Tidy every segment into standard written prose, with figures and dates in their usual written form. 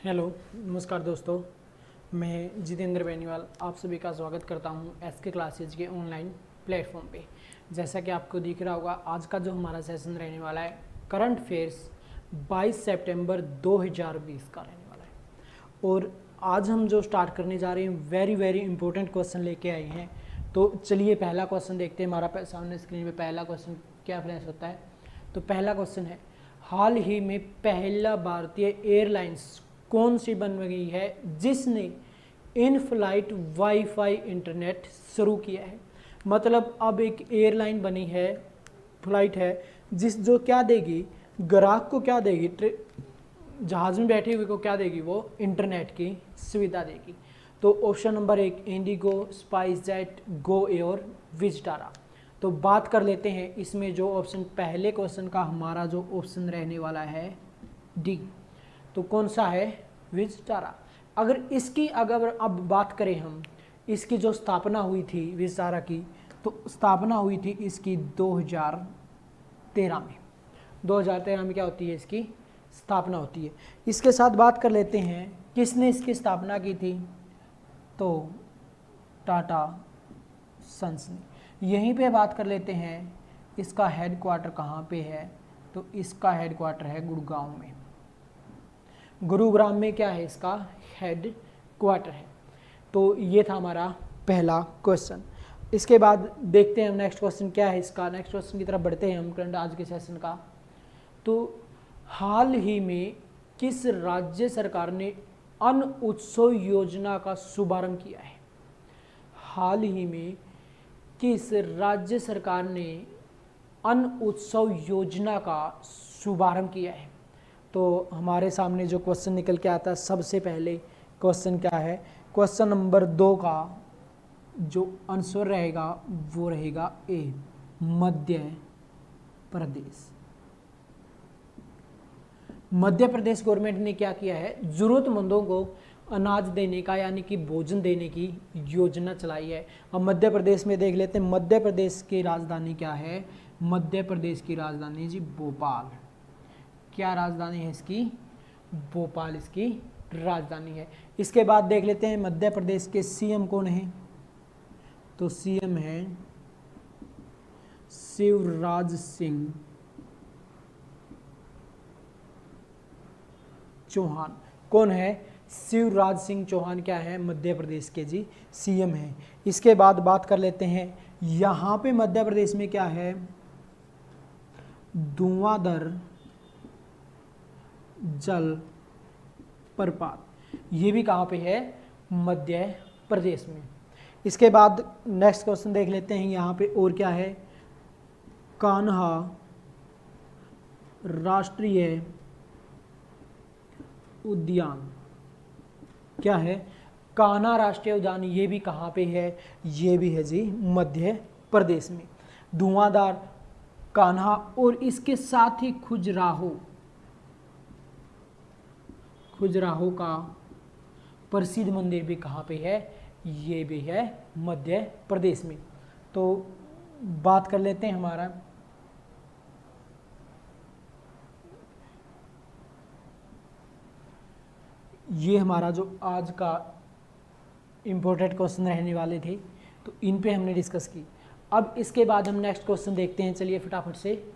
Hello नमस्कार दोस्तों, मैं जितेंद्र बेनीवाल आप सभी का स्वागत करता हूं एसके क्लासेज के ऑनलाइन प्लेटफॉर्म पे। जैसा कि आपको दिख रहा होगा, आज का जो हमारा सेशन रहने वाला है करंट अफेयर्स 22 सितंबर 2020 का रहने वाला है। और आज हम जो स्टार्ट करने जा रहे हैं वेरी इंपॉर्टेंट क्वेश्चन लेके आए हैं। तो चलिए पहला क्वेश्चन देखते हैं। हमारा सामने स्क्रीन पे पहला क्वेश्चन क्या फ्लैश होता है। तो पहला क्वेश्चन है, हाल ही में पहला भारतीय एयरलाइंस कौन सी बन गई है जिसने इन फ्लाइट वाईफाई इंटरनेट शुरू किया है। मतलब अब एक एयरलाइन बनी है, फ्लाइट है जो क्या देगी, ग्राहक को क्या देगी, जहाज में बैठे हुए को क्या देगी, वो इंटरनेट की सुविधा देगी। तो option number 1 IndiGo, SpiceJet, GoAir, Vistara. तो बात कर लेते हैं इसमें जो ऑप्शन पहले क्वेश्चन का हमारा जो ऑप्शन रहने वाला है डी। तो कौन सा है, विस्टारा। अगर अब बात करें हम, इसकी जो स्थापना हुई थी विस्टारा की, तो स्थापना हुई थी इसकी 2013 में। 2013 में क्या होती है, इसकी स्थापना होती है। इसके साथ बात कर लेते हैं किसने इसकी स्थापना की थी, तो टाटा सन्स ने। यहीं पे बात कर लेते हैं इसका हेडक्वार्टर कहाँ पे है, तो इसका हेडक्वार्टर है गुड़गांव में। गुरुग्राम में क्या है, इसका हेड क्वार्टर है। तो ये था हमारा पहला क्वेश्चन। इसके बाद देखते हैं हम नेक्स्ट क्वेश्चन क्या है इसका। नेक्स्ट क्वेश्चन की तरफ बढ़ते हैं हम करंट आज के सेशन का। तो हाल ही में किस राज्य सरकार ने अन्न उत्सव योजना का शुभारंभ किया है। हाल ही में किस राज्य सरकार ने अन्न उत्सव योजना का शुभारंभ किया है। तो हमारे सामने जो क्वेश्चन निकल के आता है, सबसे पहले क्वेश्चन क्या है, क्वेश्चन नंबर 2 का जो आंसर रहेगा वो रहेगा ए, मध्य प्रदेश। मध्य प्रदेश गवर्नमेंट ने क्या किया है, जरूरतमंदों को अनाज देने का यानी कि भोजन देने की योजना चलाई है। अब मध्य प्रदेश में देख लेते हैं, मध्य प्रदेश की राजधानी क्या है। मध्य प्रदेश की राजधानी जी भोपाल। क्या राजधानी है इसकी, भोपाल इसकी राजधानी है। इसके बाद देख लेते हैं मध्य प्रदेश के सीएम कौन है, तो सीएम है शिवराज सिंह चौहान। कौन है, शिवराज सिंह चौहान क्या है, मध्य प्रदेश के जी सीएम है। इसके बाद बात कर लेते हैं यहाँ पे मध्य प्रदेश में क्या है, धुआंधार जल प्रपात। ये भी कहाँ पे है, मध्य प्रदेश में। इसके बाद नेक्स्ट क्वेश्चन देख लेते हैं यहाँ पे और क्या है, कान्हा राष्ट्रीय उद्यान। क्या है, कान्हा राष्ट्रीय उद्यान। ये भी कहाँ पे है, ये भी है जी मध्य प्रदेश में। धुआंधार, कान्हा और इसके साथ ही खजुराहो का प्रसिद्ध मंदिर भी कहाँ पे है, ये भी है मध्य प्रदेश में। तो बात कर लेते हैं हमारा ये हमारा जो आज का इम्पोर्टेंट क्वेश्चन रहने वाले थे, तो इन पे हमने डिस्कस की। अब इसके बाद हम नेक्स्ट क्वेश्चन देखते हैं। चलिए फटाफट से,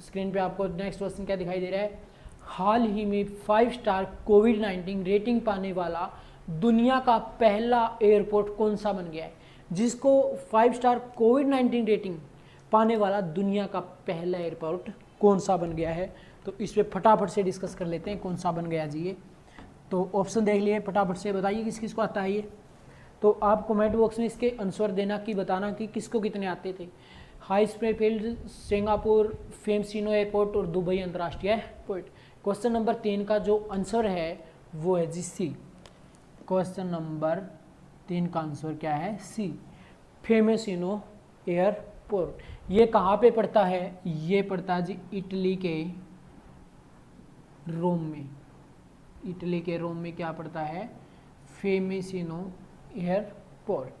स्क्रीन पे आपको नेक्स्ट क्वेश्चन क्या दिखाई दे रहा है, हाल ही में 5 स्टार कोविड-19 रेटिंग पाने वाला दुनिया का पहला एयरपोर्ट कौन सा बन गया है। जिसको 5 स्टार कोविड-19 रेटिंग पाने वाला दुनिया का पहला एयरपोर्ट कौन सा बन गया है, तो इस पर फटाफट से डिस्कस कर लेते हैं कौन सा बन गया जी ये। तो ऑप्शन देख लिए, फटाफट से बताइए किस किस को आता है ये। तो आप कमेंट बॉक्स में इसके आंसर देना कि बताना कि किसको कितने आते थे। हाई स्प्रेफील्ड, सिंगापुर, फेमसिनो एयरपोर्ट और दुबई अंतर्राष्ट्रीय एयरपोर्ट। क्वेश्चन नंबर 3 का जो आंसर है वो है जी सी। क्वेश्चन नंबर 3 का आंसर क्या है, सी, फेमसिनो एयरपोर्ट। ये कहाँ पे पड़ता है, ये पड़ता है जी इटली के रोम में। इटली के रोम में क्या पड़ता है, फेमसिनो एयरपोर्ट।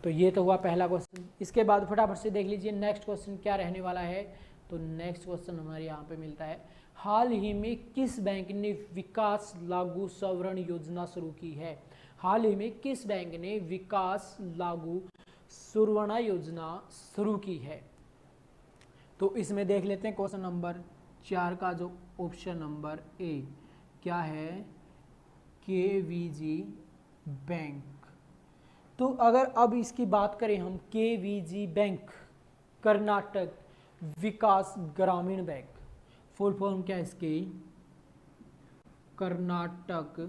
तो ये तो हुआ पहला क्वेश्चन। इसके बाद फटाफट से देख लीजिए नेक्स्ट क्वेश्चन क्या रहने वाला है। तो नेक्स्ट क्वेश्चन हमारे यहाँ पे मिलता है, हाल ही में किस बैंक ने विकास लागू सवर्ण योजना शुरू की है? हाल ही में किस बैंक ने विकास लागू सुवर्ण योजना शुरू की है? तो इसमें देख लेते हैं क्वेश्चन नंबर 4 का जो ऑप्शन नंबर ए क्या है, केवीजी बैंक। तो अगर अब इसकी बात करें हम, केवीजी बैंक कर्नाटक विकास ग्रामीण बैंक, फुल फॉर्म क्या है इसकी, कर्नाटक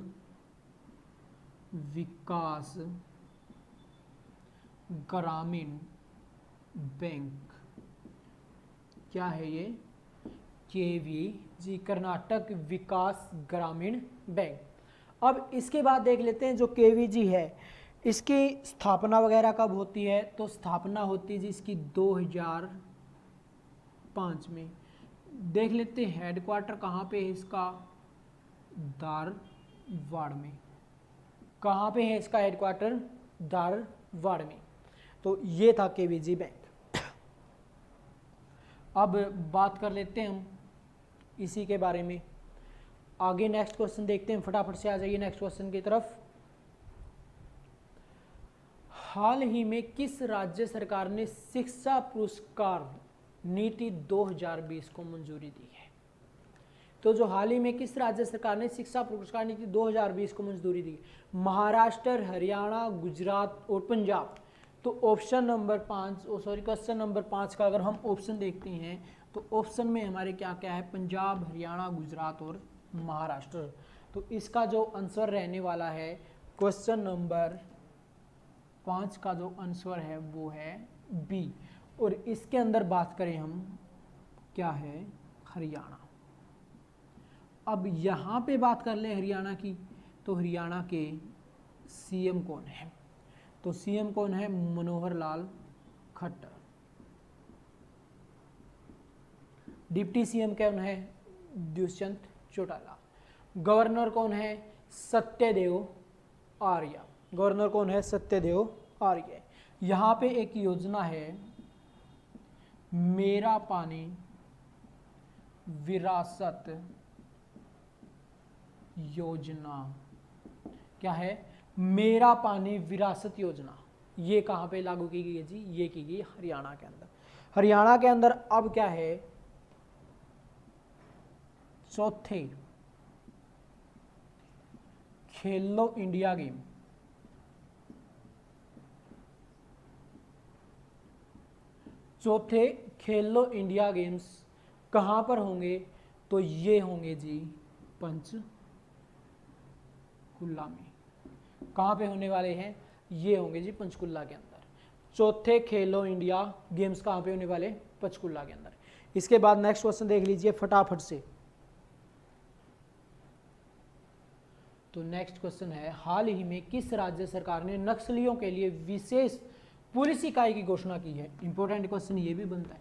विकास ग्रामीण बैंक, क्या है ये, केवीजी कर्नाटक विकास ग्रामीण बैंक। अब इसके बाद देख लेते हैं जो केवीजी है इसकी स्थापना वगैरह कब होती है? तो स्थापना होती है जी इसकी 2005 में। देख लेते हैं हेडक्वार्टर कहाँ पे है इसका, धारवाड़ में। कहाँ पे है इसका हेडक्वार्टर? धारवाड़ में। तो ये था केवीजी बैंक। अब बात कर लेते हैं हम इसी के बारे में आगे। नेक्स्ट क्वेश्चन देखते हैं, फटाफट से आ जाइए नेक्स्ट क्वेश्चन की तरफ। हाल ही में किस राज्य सरकार ने शिक्षा पुरस्कार नीति 2020 को मंजूरी दी है? तो जो हाल ही में किस राज्य सरकार ने शिक्षा पुरस्कार नीति 2020 को मंजूरी दी? महाराष्ट्र, हरियाणा, गुजरात और पंजाब। तो ऑप्शन नंबर 5 क्वेश्चन नंबर 5 का अगर हम ऑप्शन देखते हैं तो ऑप्शन में हमारे क्या क्या है, पंजाब, हरियाणा, गुजरात और महाराष्ट्र। तो इसका जो आंसर रहने वाला है क्वेश्चन नंबर 5 का जो आंसर है वो है बी। और इसके अंदर बात करें हम, क्या है, हरियाणा। अब यहाँ पे बात कर ले हरियाणा की, तो हरियाणा के सीएम कौन है? तो सीएम कौन है? मनोहर लाल खट्टर। डिप्टी सीएम कौन है? दुष्यंत चौटाला। गवर्नर कौन है? सत्यदेव आर्य। गवर्नर कौन है? सत्यदेव आर्य। यहाँ पे एक योजना है मेरा पानी विरासत योजना। क्या है? मेरा पानी विरासत योजना। ये कहाँ पे लागू की गई है जी? ये की गई हरियाणा के अंदर। हरियाणा के अंदर अब क्या है, चौथे खेलो इंडिया गेम, चौथे खेलो इंडिया गेम्स कहाँ पर होंगे? तो ये होंगे जी पंचकुला में। कहाँ पे होने वाले हैं? ये होंगे जी पंचकुला के अंदर। चौथे खेलो इंडिया गेम्स कहाँ पे होने वाले? पंचकुला के अंदर। इसके बाद नेक्स्ट क्वेश्चन देख लीजिए फटाफट से। तो नेक्स्ट क्वेश्चन है, हाल ही में किस राज्य सरकार ने नक्सलियों के लिए विशेष पुलिस इकाई की घोषणा की है? इंपॉर्टेंट क्वेश्चन ये भी बनता है,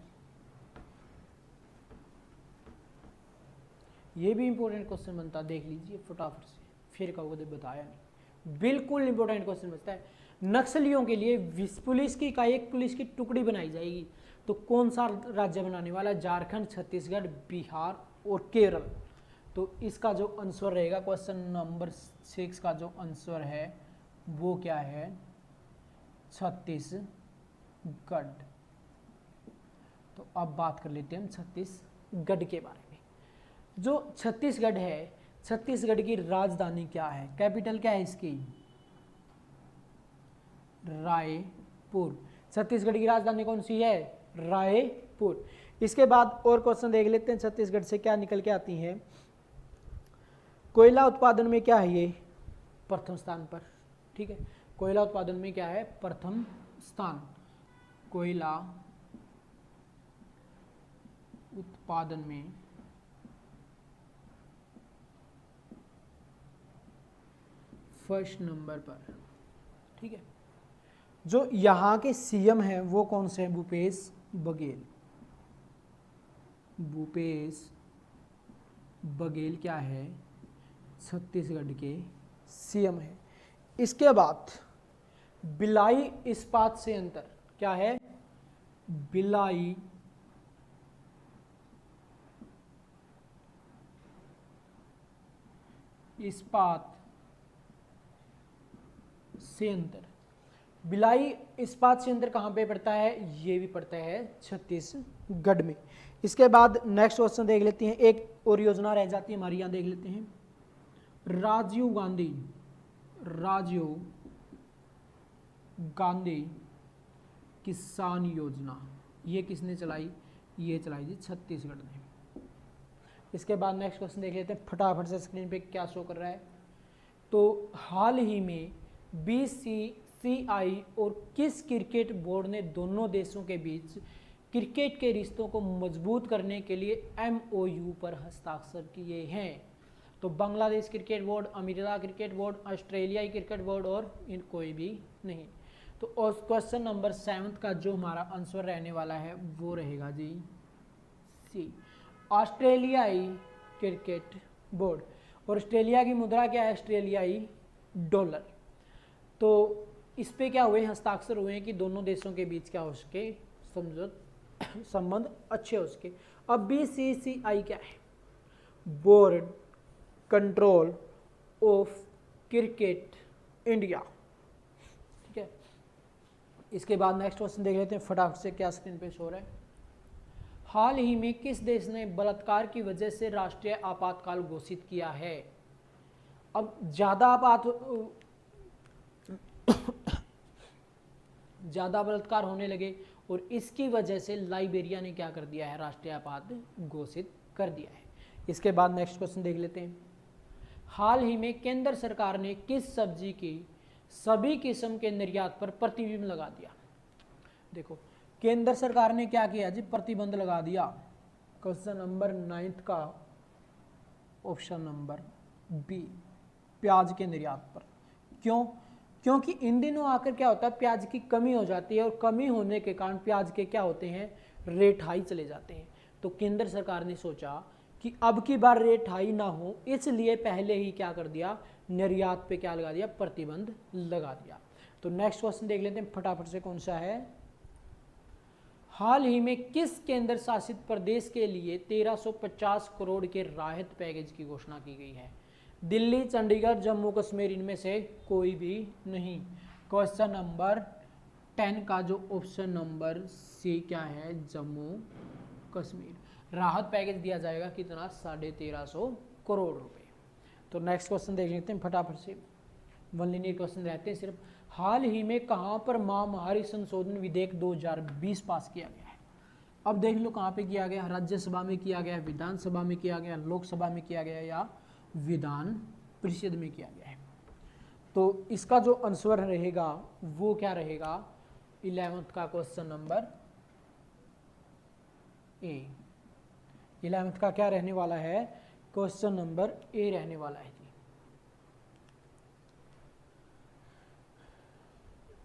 ये भी इंपॉर्टेंट क्वेश्चन बनता है, देख लीजिए फटाफट से, फिर कहोगे बताया नहीं। बिल्कुल इंपॉर्टेंट क्वेश्चन बचता है। नक्सलियों के लिए पुलिस की इकाई, एक पुलिस की टुकड़ी बनाई जाएगी, तो कौन सा राज्य बनाने वाला? झारखंड, छत्तीसगढ़, बिहार और केरल। तो इसका जो आंसर रहेगा क्वेश्चन नंबर 6 का जो आंसर है वो क्या है? छत्तीसगढ़। तो अब बात कर लेते हैं हम छत्तीसगढ़ के बारे में। जो छत्तीसगढ़ है, छत्तीसगढ़ की राजधानी क्या है? कैपिटल क्या है इसकी? रायपुर। छत्तीसगढ़ की राजधानी कौन सी है? रायपुर। इसके बाद और क्वेश्चन देख लेते हैं, छत्तीसगढ़ से क्या निकल के आती हैं। कोयला उत्पादन में क्या है? ये प्रथम स्थान पर। ठीक है, कोयला उत्पादन में क्या है? प्रथम स्थान। कोयला उत्पादन में फर्स्ट नंबर पर। ठीक है, जो यहाँ के सीएम हैं वो कौन से हैं? भूपेश बघेल। भूपेश बघेल क्या है? छत्तीसगढ़ के सीएम है। इसके बाद भिलाई इस्पात संयंत्र क्या है? भिलाई इस्पात संयंत्र। भिलाई इस्पात संयंत्र कहाँ पे पड़ता है? ये भी पड़ता है छत्तीसगढ़ में। इसके बाद नेक्स्ट क्वेश्चन देख लेते हैं, एक और योजना रह जाती है हमारी, यहाँ देख लेते हैं। राजीव गांधी किसान योजना, ये किसने चलाई? ये चलाई थी छत्तीसगढ़ ने। इसके बाद नेक्स्ट क्वेश्चन देख लेते हैं फटाफट से, स्क्रीन पे क्या शो कर रहा है। तो हाल ही में बीसीसीआई और किस क्रिकेट बोर्ड ने दोनों देशों के बीच क्रिकेट के रिश्तों को मजबूत करने के लिए एमओयू पर हस्ताक्षर किए हैं? तो Bangladesh cricket board, America cricket board, ऑस्ट्रेलियाई क्रिकेट बोर्ड और इन कोई भी नहीं। तो क्वेश्चन नंबर 7 का जो हमारा आंसर रहने वाला है वो रहेगा जी सी, ऑस्ट्रेलियाई क्रिकेट बोर्ड। और ऑस्ट्रेलिया की मुद्रा क्या है? ऑस्ट्रेलियाई डॉलर। तो इस पे क्या हुए? हस्ताक्षर हुए हैं कि दोनों देशों के बीच क्या हो सके, संबंध अच्छे हो सके। अब बीसीसीआई क्या है? Board control of cricket India, ठीक है। इसके बाद नेक्स्ट क्वेश्चन देख लेते हैं फटाफट से, क्या स्क्रीन पे शो रहा है। हाल ही में किस देश ने बलात्कार की वजह से राष्ट्रीय आपातकाल घोषित किया है? अब ज्यादा बलात्कार होने लगे और इसकी वजह से लाइबेरिया ने क्या कर दिया है? राष्ट्रीय आपात घोषित कर दिया है। इसके बाद नेक्स्ट क्वेश्चन देख लेते हैं। हाल ही में केंद्र सरकार ने किस सब्जी की सभी किस्म के निर्यात पर प्रतिबंध लगा दिया? देखो केंद्र सरकार ने क्या किया जी? प्रतिबंध लगा दिया। क्वेश्चन नंबर 9 का ऑप्शन नंबर बी, प्याज के निर्यात पर। क्यों? क्योंकि इन दिनों आकर क्या होता है, प्याज की कमी हो जाती है और कमी होने के कारण प्याज के क्या होते हैं? रेट हाई चले जाते हैं। तो केंद्र सरकार ने सोचा कि अब की बार रेट हाई ना हो, इसलिए पहले ही क्या कर दिया? निर्यात पे क्या लगा दिया? प्रतिबंध लगा दिया। तो नेक्स्ट क्वेश्चन देख लेते हैं फटाफट से, कौन सा है? हाल ही में किस केंद्र शासित प्रदेश के लिए 1350 करोड़ के राहत पैकेज की घोषणा की गई है? दिल्ली, चंडीगढ़, जम्मू कश्मीर, इनमें से कोई भी नहीं। क्वेश्चन नंबर 10 का जो ऑप्शन नंबर सी क्या है? जम्मू कश्मीर। राहत पैकेज दिया जाएगा कितना? 1350 करोड़ रुपए। तो नेक्स्ट क्वेश्चन देख लेते हैं फटाफट से, वन लिनियर क्वेश्चन रहते हैं सिर्फ। हाल ही में कहाँ पर महामारी संशोधन विधेयक 2020 पास किया गया है? अब देख लो कहाँ पे किया गया? राज्यसभा में किया गया, विधानसभा में किया गया, लोकसभा में किया गया या विधान परिषद में किया गया है? तो इसका जो आंसर रहेगा वो क्या रहेगा? 11th का क्वेश्चन नंबर ए। 11th का क्या रहने वाला है? क्वेश्चन नंबर ए रहने वाला है जी।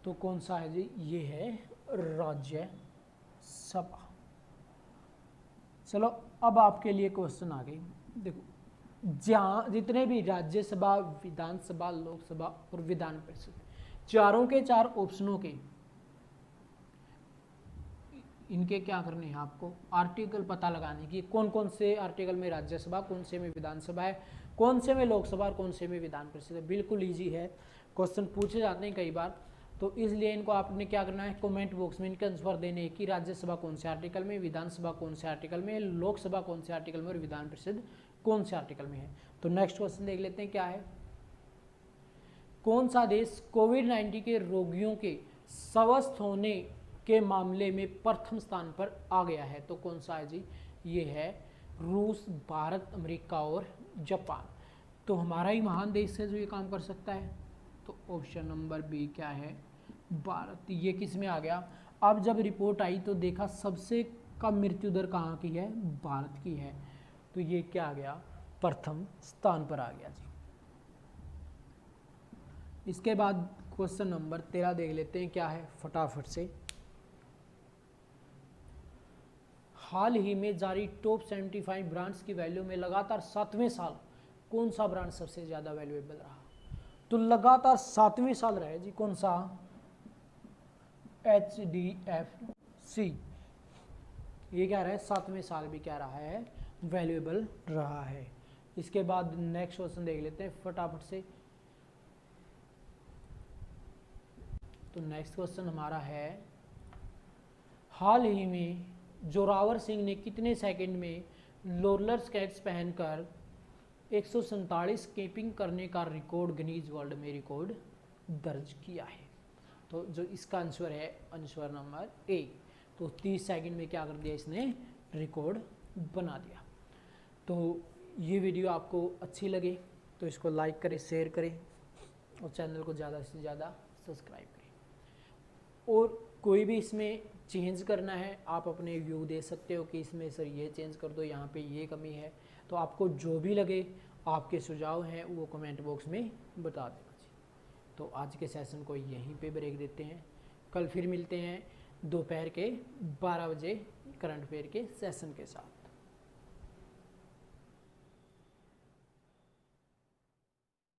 तो कौन सा है जी? ये है राज्यसभा। चलो अब आपके लिए क्वेश्चन आ गए। देखो जहाँ जितने भी राज्यसभा, विधानसभा, लोकसभा और विधान परिषद, चारों के चार ऑप्शनों के इनके क्या करने हैं? आपको आर्टिकल पता लगाने की, कौन कौन से आर्टिकल में राज्यसभा, कौन से में विधानसभा है, कौन से में लोकसभा और कौन से में विधान परिषद है। बिल्कुल ईजी है, क्वेश्चन पूछे जाते हैं कई बार, तो इसलिए इनको आपने क्या करना है? कमेंट बॉक्स में इनके आंसर देने हैं कि राज्यसभा कौन से आर्टिकल में, विधानसभा कौन से आर्टिकल में, लोकसभा कौन से आर्टिकल में और विधान परिषद कौन से आर्टिकल में है। तो नेक्स्ट क्वेश्चन देख लेते हैं क्या है। कौन सा देश कोविड-19 के रोगियों के स्वस्थ होने के मामले में प्रथम स्थान पर आ गया है? तो कौन सा है जी? ये है रूस, भारत, अमेरिका और जापान। तो हमारा ही महान देश है जो ये काम कर सकता है। तो ऑप्शन नंबर बी क्या है? भारत। ये किस में आ गया? अब जब रिपोर्ट आई तो देखा सबसे कम मृत्यु दर कहाँ की है? भारत की है। तो ये क्या आ गया? प्रथम स्थान पर आ गया जी। इसके बाद क्वेश्चन नंबर 13 देख लेते हैं क्या है फटाफट से। हाल ही में जारी टॉप 75 ब्रांड्स की वैल्यू में लगातार 7वें साल कौन सा ब्रांड सबसे ज़्यादा वैल्यूएबल रहा? तो लगातार 7वें साल रहा है जी। कौन सा? HDFC। ये क्या रहा है? 7वें साल भी क्या रहा है? वैल्यूएबल रहा है। इसके बाद नेक्स्ट क्वेश्चन देख लेते हैं फटाफट से। तो नेक्स्ट क्वेश्चन हमारा है, हाल ही में जोरावर सिंह ने कितने सेकंड में रोलर स्केट्स पहनकर 147 स्केटिंग करने का रिकॉर्ड गिनीज वर्ल्ड में रिकॉर्ड दर्ज किया है? तो जो इसका आंसर है आंसर नंबर ए। तो 30 सेकंड में क्या कर दिया इसने, रिकॉर्ड बना दिया। तो ये वीडियो आपको अच्छी लगे तो इसको लाइक करें, शेयर करें और चैनल को ज़्यादा से ज़्यादा सब्सक्राइब करें। और कोई भी इसमें चेंज करना है आप अपने व्यू दे सकते हो कि इसमें सर ये चेंज कर दो, यहाँ पे ये कमी है। तो आपको जो भी लगे, आपके सुझाव हैं वो कमेंट बॉक्स में बता देना जी। तो आज के सेशन को यहीं पे ब्रेक देते हैं। कल फिर मिलते हैं दोपहर के 12 बजे करंट अफेयर के सेशन के साथ।